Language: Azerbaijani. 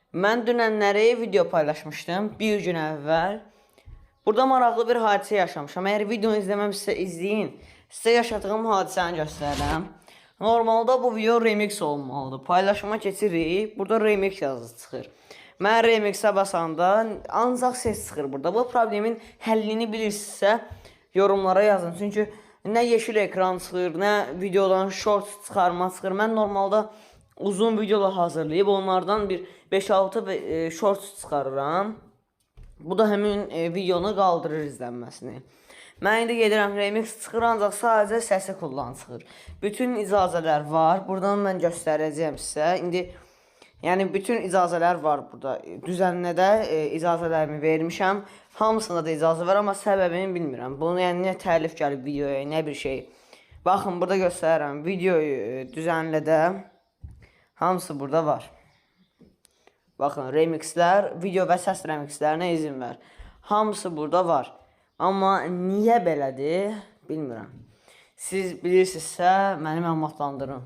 Mən dünənləri video paylaşmışdım bir gün əvvəl. Burada maraqlı bir hadisə yaşamışam. Əgər videonu izləməmişsə izləyin. Sizə yaşadığım hadisəni göstərirəm. Normalda bu video remix olmalıdır. Paylaşıma keçirik. Burada remix yazısı çıxır. Mən remixə basanda ancaq ses çıxır burada. Bu problemin həllini bilirsinizsə yorumlara yazın. Çünki nə yeşil ekran çıxır, nə videodan shorts çıxarma çıxır. Mən normalda uzun videolar hazırlayıb onlardan bir 5-6 shorts çıxarıram. Bu da həmin videonu qaldırır izlənməsini. Mən indi gedirəm remix çıxır, ancaq sadəcə səsi kullan çıxır. Bütün icazələr var. Buradan mən göstərəcəyim sizə. İndi yəni bütün icazələr var burada. Düzənlədə icazələrimi vermişəm. Hamısında da icazə var, amma səbəbini bilmirəm. Bunu yəni nə təlif gəlib videoya, nə bir şey. Baxın, burada göstərirəm. Videoyu düzənlədə hamısı burada var. Baxın, remixlər, video və səs remixlərinə izin ver. Hamısı burada var. Amma niyə belədir, bilmirəm. Siz bilirsinizsə, məni məlumatlandırın.